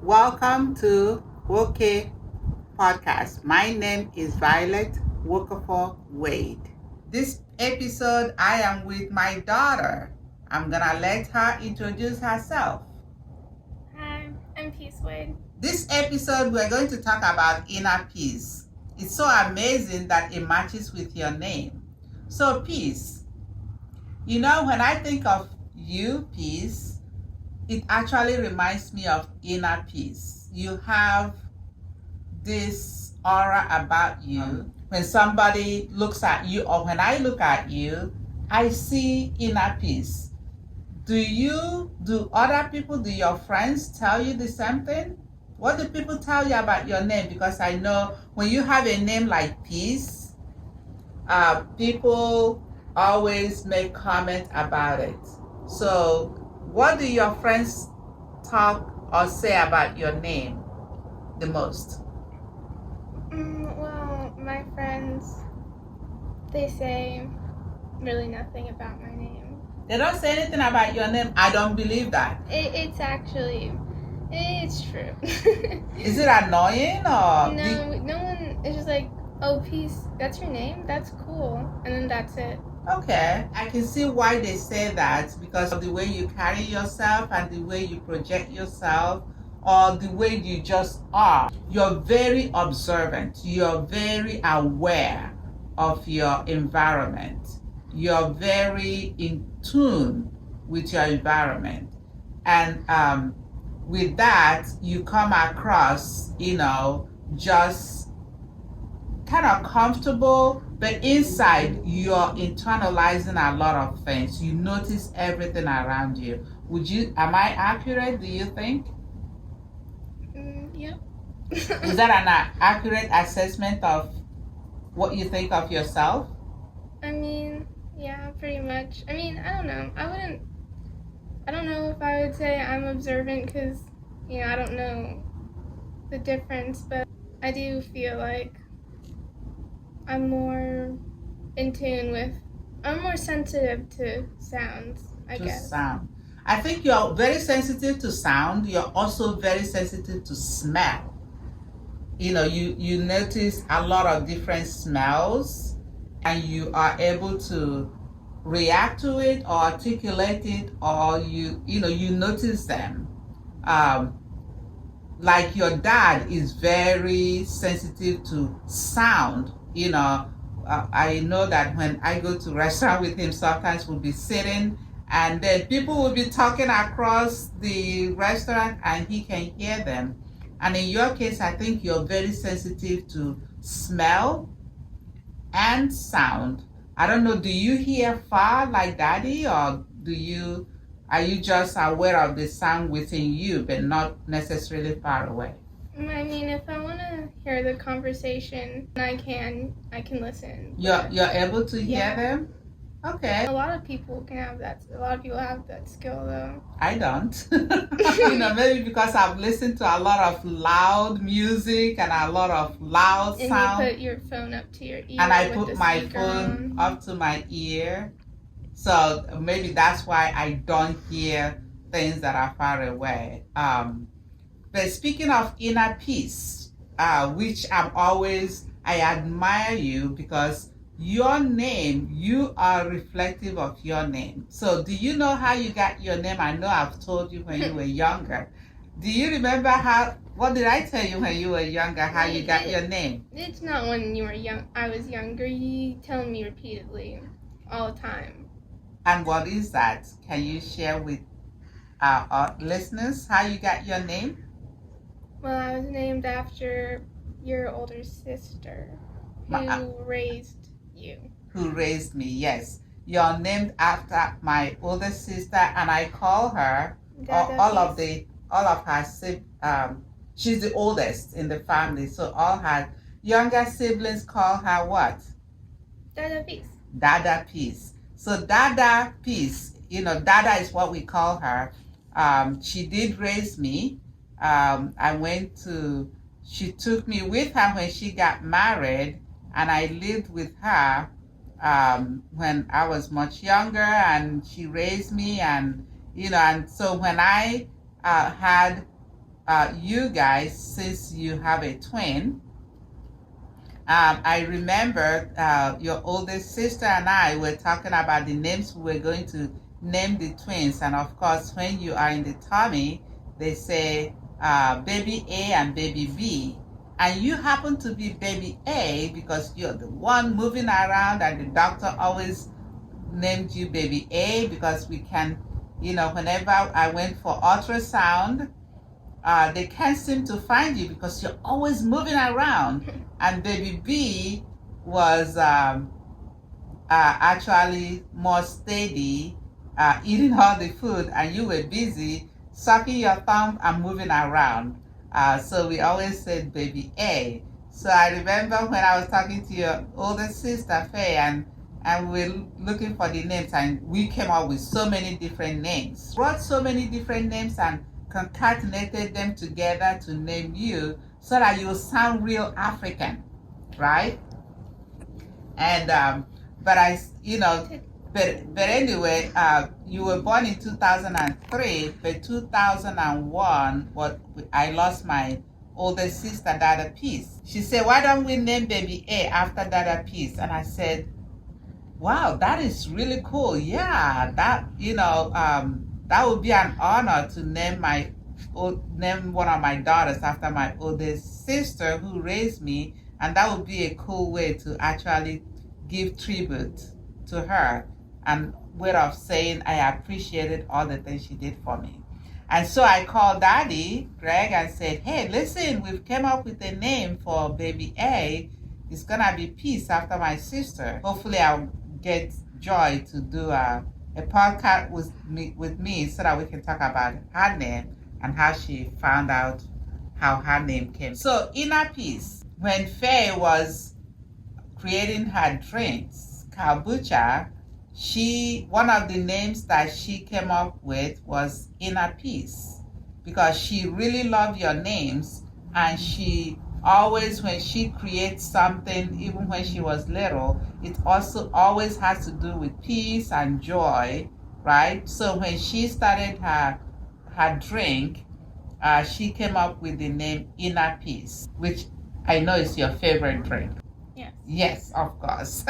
Welcome to Nwokea Podcast. My name is Violet Nwokea Wade. This episode, I am with my daughter. I'm gonna let her introduce herself. Hi, I'm Peace Wade. This episode, we're going to talk about inner peace. It's so amazing that it matches with your name. So, Peace. You know, when I think of you, Peace, it actually reminds me of inner peace. You have this aura about you. When somebody looks at you, or when I look at you, I see inner peace. Do other people, do your friends tell you the same thing? What do people tell you about your name? Because I know when you have a name like Peace, people always make comments about it. So what do your friends talk or say about your name the most? Well, my friends, they say really nothing about my name. They don't say anything about your name? I don't believe that. It's true. Is it annoying or? No one is just like, oh, Peace, that's your name? That's cool. And then that's it. Okay, I can see why they say that, because of the way you carry yourself and the way you project yourself, or the way you just are. You're very observant. You're very aware of your environment. You're very in tune with your environment. And with that, you come across, just kind of comfortable, but inside you're internalizing a lot of things. You notice everything around you. Am I accurate, do you think? Yep. Is that an accurate assessment of what you think of yourself? I mean, yeah, pretty much. I mean, I don't know. I don't know if I would say I'm observant because, I don't know the difference, but I do feel like I'm more in tune with, I'm more sensitive to sounds, I guess. Sound. I think you're very sensitive to sound. You're also very sensitive to smell. You notice a lot of different smells and you are able to react to it or articulate it, or you notice them. Like your dad is very sensitive to sound. I know that when I go to restaurant with him, sometimes we'll be sitting and then people will be talking across the restaurant and he can hear them. And in your case, I think you're very sensitive to smell and sound. I don't know, do you hear far like Daddy, or are you just aware of the sound within you but not necessarily far away? I mean, if I want to hear the conversation, I can listen. You're able to hear them? Okay. A lot of people can have that. A lot of people have that skill, though. I don't. Maybe because I've listened to a lot of loud music and a lot of loud sound. And you put your phone up to your ear. And I put my phone up to my ear. So maybe that's why I don't hear things that are far away. But speaking of inner peace, which I admire you because your name, you are reflective of your name. So do you know how you got your name? I know I've told you when you were younger. Do you remember what did I tell you when you were younger, how you got your name? It's not when you were young. I was younger. You tell me repeatedly all the time. And what is that? Can you share with our listeners how you got your name? Well, I was named after your older sister who raised you. Who raised me, yes. You're named after my older sister, and I call her all of her she's the oldest in the family, so all her younger siblings call her what? Dada Peace. Dada Peace. So Dada Peace, Dada is what we call her. She did raise me. She took me with her when she got married, and I lived with her when I was much younger, and she raised me, and and so when I had you guys, since you have a twin, I remember your oldest sister and I were talking about the names we were going to name the twins. And of course, when you are in the tummy, they say baby A and baby B. And you happen to be baby A because you're the one moving around, and the doctor always named you baby A because we can, whenever I went for ultrasound, they can't seem to find you because you're always moving around. And baby B was actually more steady, eating all the food, and you were busy sucking your thumb and moving around. So we always said baby A. So I remember when I was talking to your older sister, Faye, and we were looking for the names, and we came up with so many different names. Brought so many different names and concatenated them together to name you so that you sound real African, right? And but anyway, you were born in 2003, but 2001, I lost my older sister, Dada Peace. She said, "Why don't we name baby A after Dada Peace?" And I said, "Wow, that is really cool. Yeah, that that would be an honor to name one of my daughters after my oldest sister who raised me, and that would be a cool way to actually give tribute to her and way of saying I appreciated all the things she did for me." And so I called Daddy, Greg, and said, "Hey, listen, we've come up with a name for baby A. It's gonna be Peace after my sister. Hopefully I'll get Joy to do a podcast with me so that we can talk about her name and how she found out how her name came." So Inner Peace, when Faye was creating her drinks, CalBucha, one of the names that she came up with was Inner Peace because she really loved your names, and she always, when she creates something, even when she was little, it also always has to do with peace and joy, right? So when she started her drink, she came up with the name Inner Peace, which I know is your favorite drink. Yes. Yes, of course.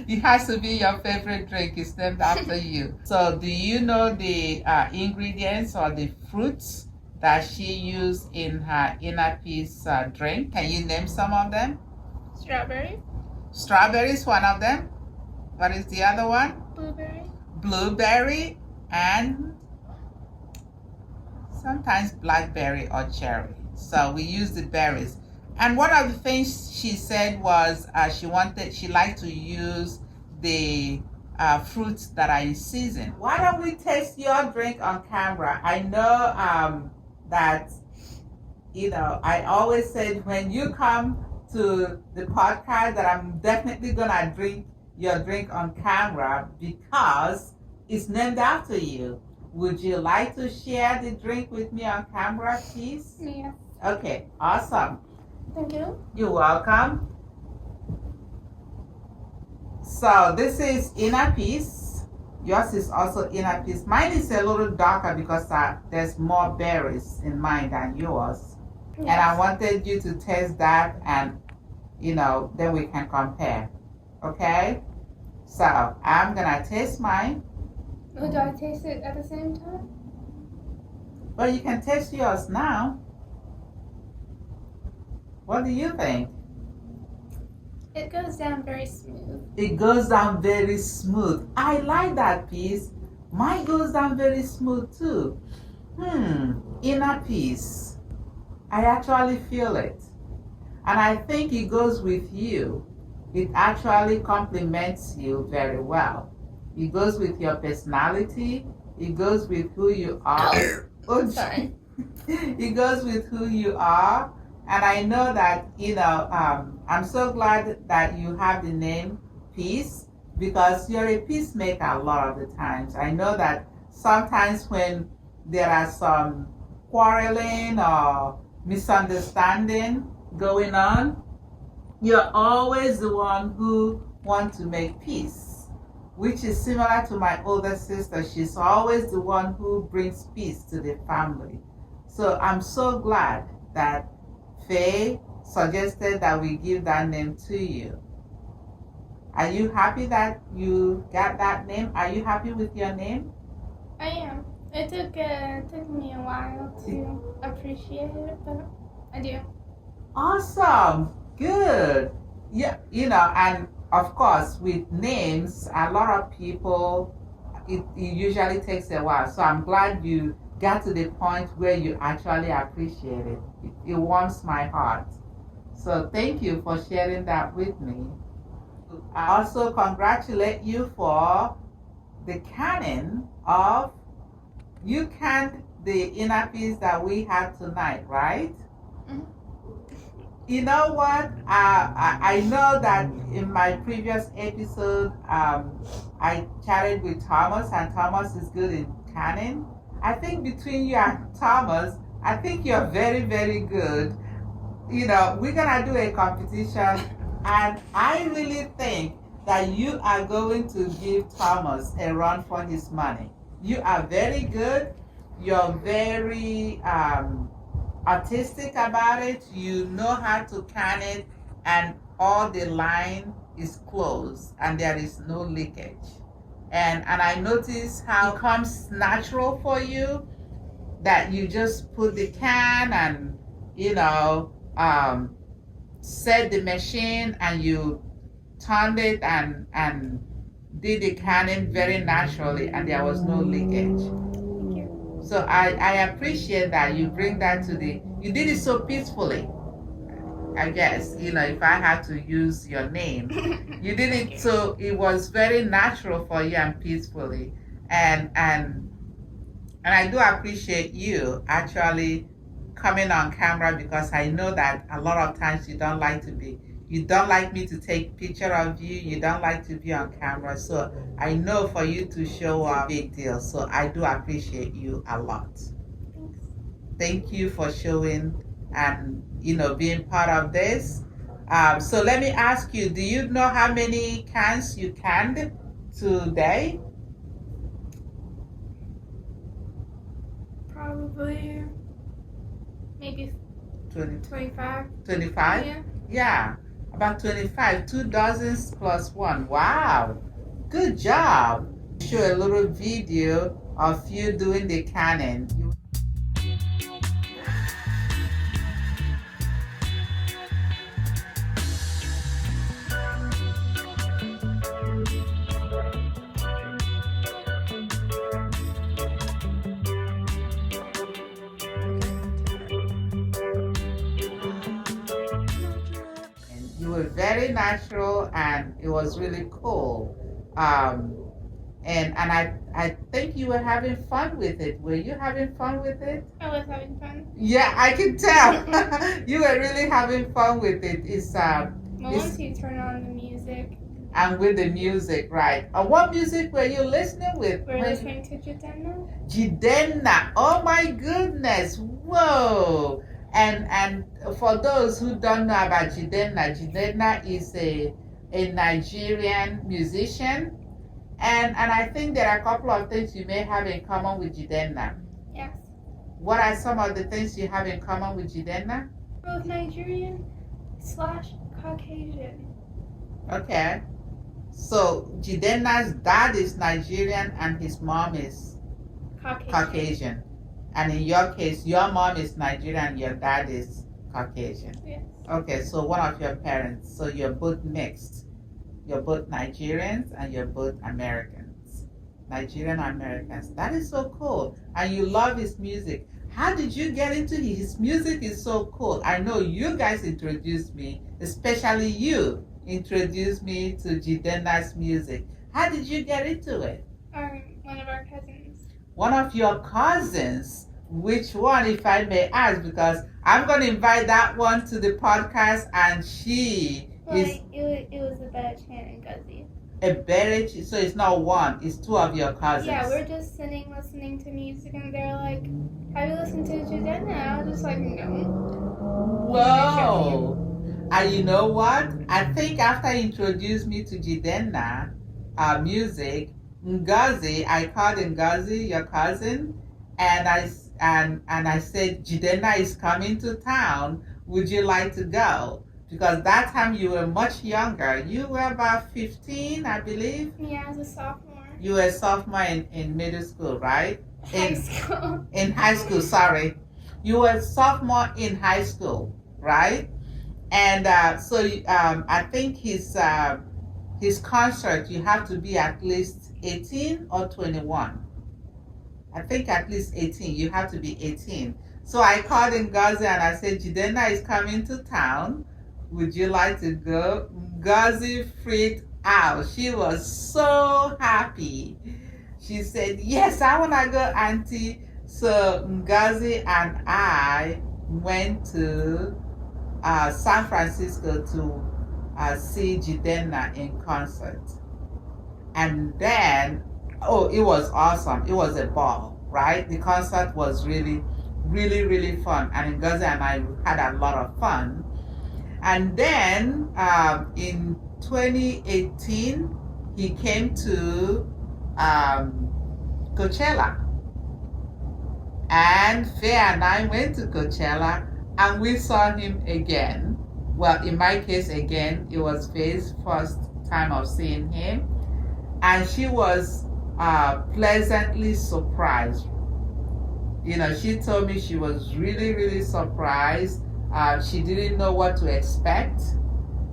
It has to be your favorite drink. It's named after you. So do you know the ingredients or the fruits that she used in her Inner Peace drink? Can you name some of them? Strawberry. Strawberry is one of them. What is the other one? Blueberry. Blueberry and sometimes blackberry or cherry. So we use the berries. And one of the things she said was she liked to use the fruits that are in season. Why don't we taste your drink on camera? I know that, I always said when you come to the podcast that I'm definitely gonna drink your drink on camera because it's named after you. Would you like to share the drink with me on camera, please? Yeah. Okay, awesome. Thank you. You're welcome. So this is Inner Peace. Yours is also Inner Peace. Mine is a little darker because there's more berries in mine than yours. Yes. And I wanted you to taste that and, then we can compare. Okay? So I'm going to taste mine. Oh, do I taste it at the same time? Well, you can taste yours now. What do you think? It goes down very smooth. It goes down very smooth. I like that Peace. Mine goes down very smooth too. Inner Peace. I actually feel it. And I think it goes with you. It actually complements you very well. It goes with your personality. It goes with who you are. Oh, sorry. It goes with who you are. And I know that, I'm so glad that you have the name Peace because you're a peacemaker a lot of the times. I know that sometimes when there are some quarreling or misunderstanding going on, you're always the one who wants to make peace. which is similar to my older sister. She's always the one who brings peace to the family. So I'm so glad that Faye suggested that we give that name to you. Are you happy that you got that name? Are you happy with your name? I am. It took me a while to appreciate it, but I do. Awesome. Good. Yeah, and of course, with names, a lot of people, it usually takes a while. So I'm glad you got to the point where you actually appreciate it. It warms my heart. So thank you for sharing that with me. I also congratulate you for the canning of, you canned the inner peace that we had tonight, right? Mm-hmm. You know what? I know that in my previous episode, I chatted with Thomas, and Thomas is good in canning. I think between you and Thomas, I think you're very, very good. We're gonna do a competition, and I really think that you are going to give Thomas a run for his money. You are very good. You're very artistic about it. You know how to can it, and all the line is closed and there is no leakage. And I notice how it comes natural for you, that you just put the can and set the machine, and you turned it and did the canning very naturally, and there was no leakage. So I appreciate that you bring that to you did it so peacefully. I guess, if I had to use your name, you did it so it was very natural for you and peacefully. And I do appreciate you actually coming on camera, because I know that a lot of times you don't like me to take picture of you. You don't like to be on camera. So I know for you to show up, big deal. So I do appreciate you a lot. Thanks. Thank you for showing and being part of this. So let me ask you, do you know how many cans you canned today? Probably maybe 25. 25? Yeah. Yeah, about 25, 2 dozens plus 1. Wow, good job. Show a little video of you doing the canning. You were very natural, and it was really cool. And I think you were having fun with it. Were you having fun with it? I was having fun. Yeah, I can tell. You were really having fun with it. It's once you turn on the music. And with the music, right? What music were you listening with? We're listening to Jidenna. Jidenna. Oh my goodness. Whoa. And for those who don't know about Jidenna, Jidenna is a Nigerian musician. And I think there are a couple of things you may have in common with Jidenna. Yes. What are some of the things you have in common with Jidenna? Both Nigerian / Caucasian. Okay. So Jidenna's dad is Nigerian and his mom is Caucasian. And in your case, your mom is Nigerian and your dad is Caucasian. Yes. Okay, so one of your parents. So you're both mixed. You're both Nigerians and you're both Americans. Nigerian Americans. That is so cool. And you love his music. How did you get into his music? Is so cool. I know you guys introduced me, especially you introduced me to Jidenna's music. How did you get into it? One of our cousins. One of your cousins? Which one, if I may ask? Because I'm going to invite that one to the podcast, and she is... It was a Betch and Guzzy. A Betch? So it's not one, it's two of your cousins. Yeah, we're just sitting listening to music, and they're like, have you listened to Jidenna? I was just like, no. Whoa! And you know what? I think after you introduced me to Jidenna, music, Ngozi, I called Ngozi, your cousin, and I said, Jidenna is coming to town. Would you like to go? Because that time you were much younger. You were about 15, I believe. Yeah, as a sophomore. You were a sophomore in middle school, right? High school. In high school, sorry. You were a sophomore in high school, right? And I think his concert, you have to be at least 18 or 21. I think at least 18. You have to be 18. So I called Ngozi and I said, Jidenna is coming to town. Would you like to go? Ngozi freaked out. She was so happy. She said, yes, I want to go, Auntie. So Ngozi and I went to San Francisco to see Jidenna in concert. And then, it was awesome. It was a ball, right? The concert was really, really, really fun. And Ngozi and I had a lot of fun. And then in 2018, he came to Coachella. And Faye and I went to Coachella and we saw him again. Well, in my case, again, it was Faye's first time of seeing him. And she was pleasantly surprised. You know, she told me she was really, really surprised. She didn't know what to expect,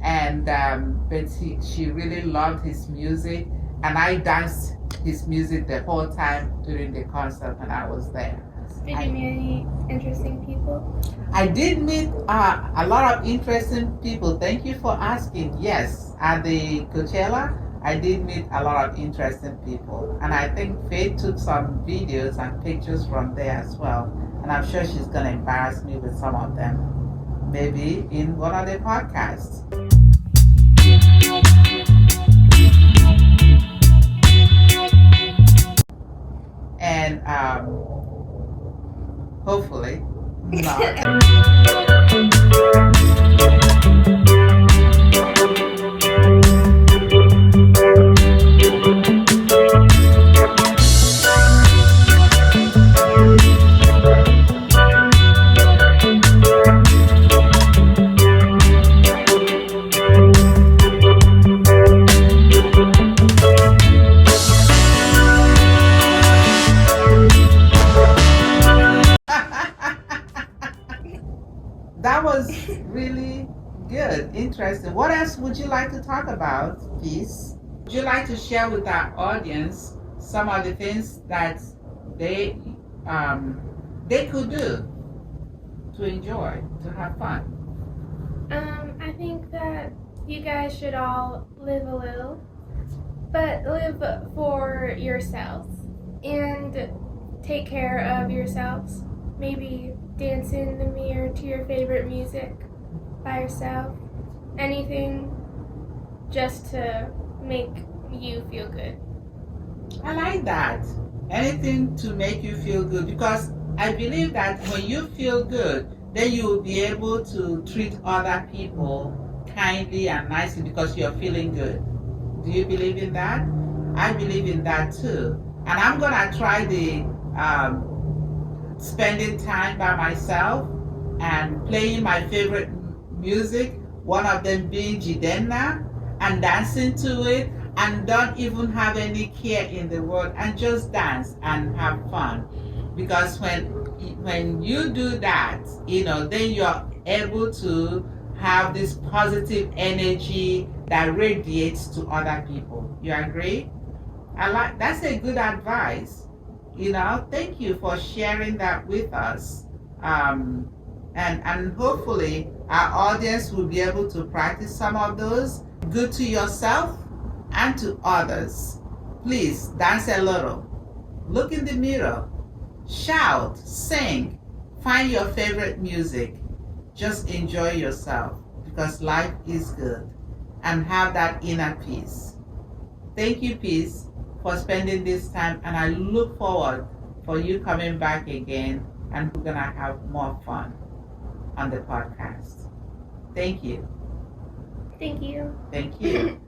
and but she really loved his music, and I danced his music the whole time during the concert when I was there. Did you meet any interesting people? I did meet a lot of interesting people. Thank you for asking. Yes, at the Coachella, I did meet a lot of interesting people, and I think Faith took some videos and pictures from there as well, and I'm sure she's going to embarrass me with some of them. Maybe in one of the podcasts. And hopefully not. That was really good, interesting. What else would you like to talk about, Peace? Would you like to share with our audience some of the things that they could do to enjoy, to have fun? I think that you guys should all live a little, but live for yourselves and take care of yourselves. Maybe dance in the mirror to your favorite music by yourself. Anything just to make you feel good. I like that. Anything to make you feel good, because I believe that when you feel good, then you will be able to treat other people kindly and nicely because you're feeling good. Do you believe in that? I believe in that too. And I'm gonna try the spending time by myself and playing my favorite music, one of them being Jidenna, and dancing to it, and don't even have any care in the world and just dance and have fun. Because when you do that, then you're able to have this positive energy that radiates to other people. You agree? That's a good advice. Thank you for sharing that with us. And hopefully our audience will be able to practice some of those. Good to yourself and to others. Please dance a little. Look in the mirror. Shout, sing, find your favorite music. Just enjoy yourself because life is good, and have that inner peace. Thank you, Peace, for spending this time, and I look forward for you coming back again, and we're gonna have more fun on the podcast. Thank you. Thank you. Thank you.